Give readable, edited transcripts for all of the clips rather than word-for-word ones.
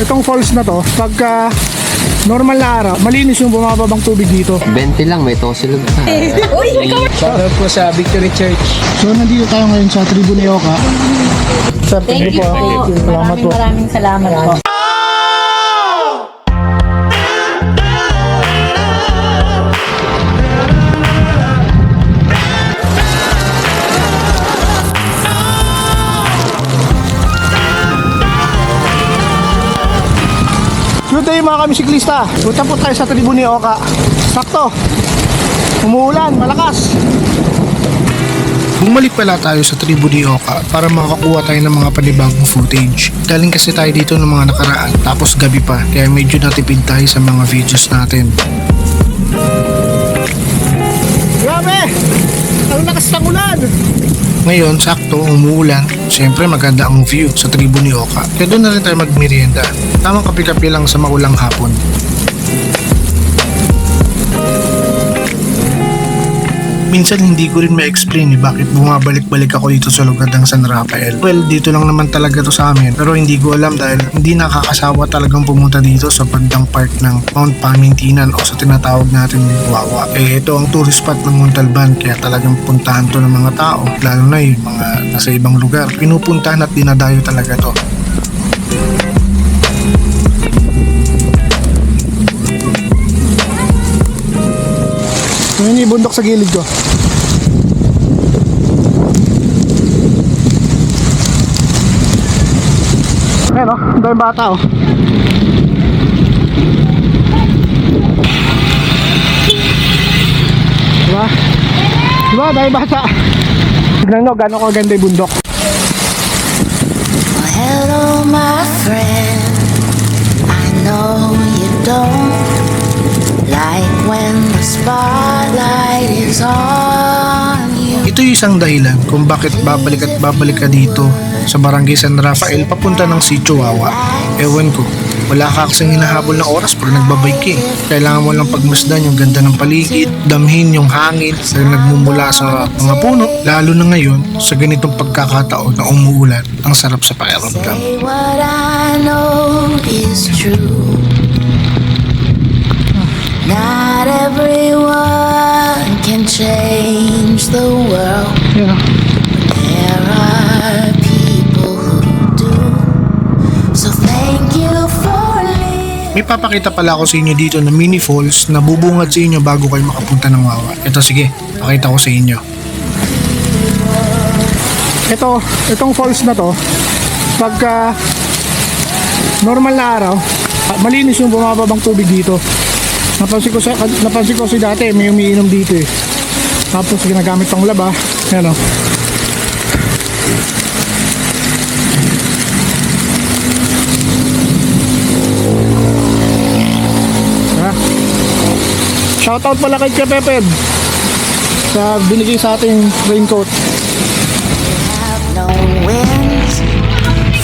itong falls na to, pagka normal na araw, malinis yung bumababang tubig dito. 20 lang, may tosilog pa. Shoutout po sa Victory Church. So nandito tayo ngayon sa tribu ni Oka. Sir, Thank you po. Maraming salamat po. Good day mga kamisiklista. Punta po tayo sa tribu ni Oka. Sakto, umuulan, malakas. Bumalik pala tayo sa tribu ni Oka para makakuha tayo ng mga panibagong footage. Galing kasi tayo dito ng mga nakaraan, tapos gabi pa, kaya medyo natipid tayo sa mga videos natin. Grabe! Ang lakas ng ulan! Ngayon, sakto, umuulan. Siyempre maganda ang view sa tribu ni Oka. Kaya doon na rin tayo magmerienda. Tamang kape-kape lang sa maulang hapon. Minsan hindi ko rin ma-explain bakit bumabalik-balik ako dito sa lugar ng San Rafael. Well, dito lang naman talaga to sa amin. Pero hindi ko alam dahil hindi nakakasawa talagang pumunta dito sa bandang part ng Mount Pamintinan o sa tinatawag natin Wawa. Ito ang tourist spot ng Montalban kaya talagang puntahan to ng mga tao. Lalo na yung mga nasa ibang lugar. Pinupuntahan at dinadayo talaga to. Ngayon yung bundok sa gilid ko. Ayan o, ang daming bata o. Diba? Diba, daming bata. Tignan nyo, gano'n kaganda yung bundok. Hello my friend, I know you don't like when the spotlight is on you. Ito yung isang dahilan kung bakit babalik at babalik ka dito sa Barangay San Rafael papunta ng Sitio Wawa. Ewan ko, wala ka kasing hinahabol na oras pag nagbabike ka. Kailangan mo lang pagmasdan yung ganda ng paligid, damhin yung hangin na nagmumula sa mga puno. Lalo na ngayon, sa ganitong pagkakataon na umuulan, ang sarap sa pakiramdam. Say what I know is true. Not everyone can change the world. Yan o. There are people who do. So thank you for living. May papakita pala ako sa inyo dito na mini falls na bubungad sa inyo bago kayo makapunta ng Wawa. Ito sige, pakita ko sa inyo. Itong falls na to, pagka normal na araw, malinis yung bumababang tubig dito. Napansin ko si dati may umiinom dito eh. Tapos ginagamit pang laba. Yan o. Shoutout pala kay Kepeped sa binigay sa ating raincoat. Have no wins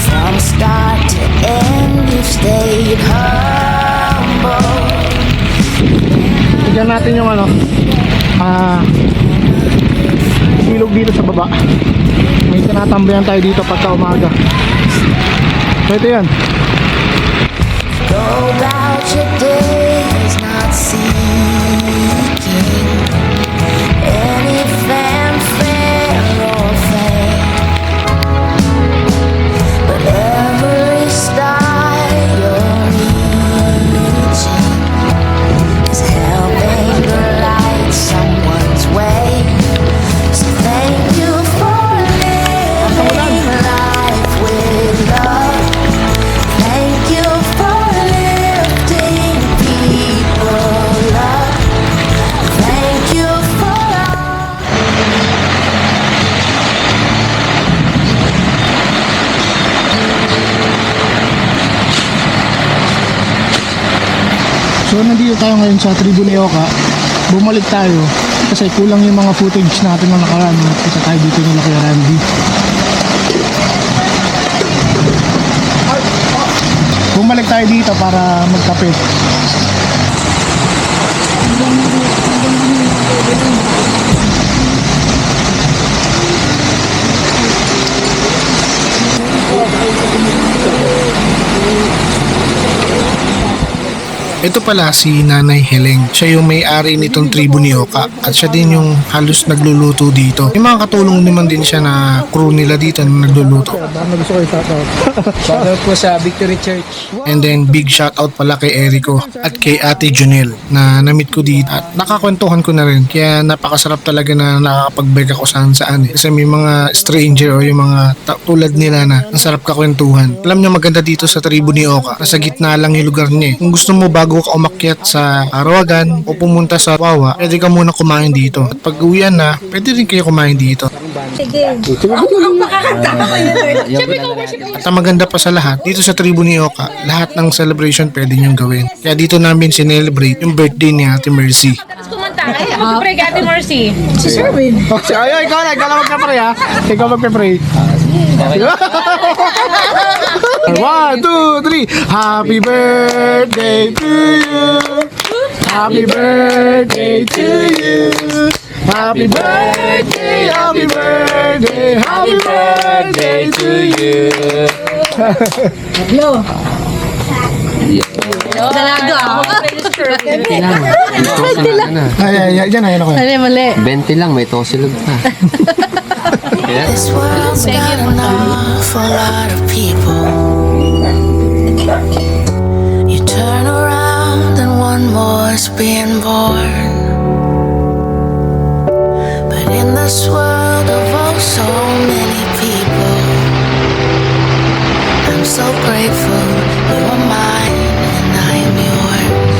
from start to end. You've stayed humble. Tignan natin yung ilog dito sa baba. May tinatambayan tayo dito pagka umaga. So ito yan. Go about your days not seeking any fanfare or fame, but every star you're reaching is helping to light someone's way. So thank you for living life with love. Thank you for lifting people up. Thank you for So nandito tayo ngayon sa tribu ni Oka. Bumalik tayo kasi kulang yung mga footage natin na nakaraan. Kasi tayo dito nila Kuya Randy. Bumalik tayo dito para magkape. Ito pala si Nanay Heleng. Siya yung may-ari nitong tribo ni Oka at siya din yung halos nagluluto dito. May mga katulong naman din siya na crew nila dito na nagluluto. Shoutout po sa Victory Church. And then big shoutout pala kay Erico at kay Ate Junel na na-meet ko dito at nakakwentuhan ko na rin. Kaya napakasarap talaga na nakakapag-bike ako saan. Kasi may mga stranger o yung mga tulad nila na ang sarap kakwentuhan. Alam niyo maganda dito sa tribo ni Oka. Nasa gitna lang yung lugar niya. Kung gusto mo bago ka umakyat sa Arawagan o pumunta sa Wawa, pwede ka muna kumain dito. At pag uwian na, pwede rin kayo kumain dito. At ang maganda pa sa lahat, dito sa tribo ni Oka, lahat ng celebration pwede niyong gawin. Kaya dito namin sinelebrate yung birthday ni Ate Mercy. Kumanta. Ay, ako pre, Ate Mercy. Ay, ikaw na magka-pray ha. Ikaw magka-pray. 1, 2, 3. Happy birthday to you. Happy birthday to you. Happy birthday, happy birthday, happy birthday to you. Dalaga ako. Ay, yan ako. Mali. 20 lang, may tosilog pa. This world's got enough for a lot of people. You turn around and one more's being born. But in this world of oh so many people, I'm so grateful you are mine and I am yours.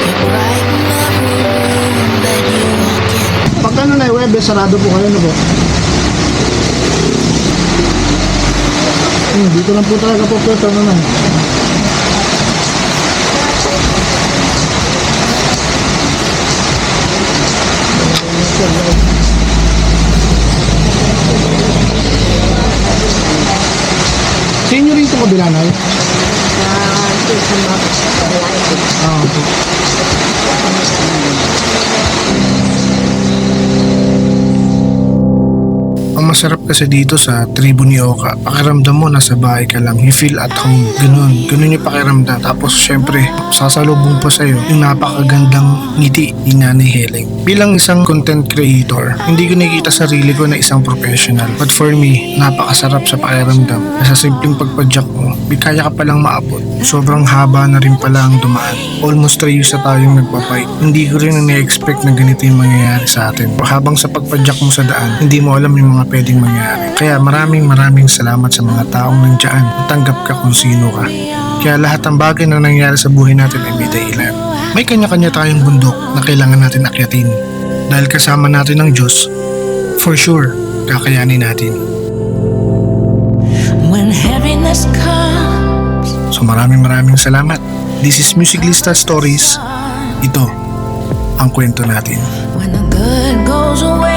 You brighten every room that you walk in. Pagka na Webes, sarado po kayo na po. Dito lang po talaga po pwede na. Sa inyo rin ito kabila na yun? Okay. Ang masarap kasi dito sa tribo ni Oka, pakiramdam mo nasa bahay ka lang, you feel at home, ganun yung pakiramdam. Tapos syempre, sasalubong pa sa'yo yung napakagandang ngiti ni Nanay Heleng. Bilang isang content creator, hindi ko nakikita sarili ko na isang professional. But for me, napakasarap sa pakiramdam na sa simpleng pagpadyak mo, kaya ka palang maabot. Sobrang haba na rin pala ang dumaan. Almost 3 years na tayong nagpapike. Hindi ko rin na-expect na ganito yung mangyayari sa atin. Habang sa pagpadyak mo sa daan, hindi mo alam yung mga pwedeng mangyari. Kaya maraming salamat sa mga taong nandiyan at tanggap ka kung sino ka. Kaya lahat ng bagay na nangyari sa buhay natin ay may dahilan. May kanya-kanya tayong bundok na kailangan natin akyatin. Dahil kasama natin ang Diyos, for sure, kakayanin natin. When heaviness comes, So maraming salamat. This is Musiclista Stories. Ito ang kwento natin. when the good goes away.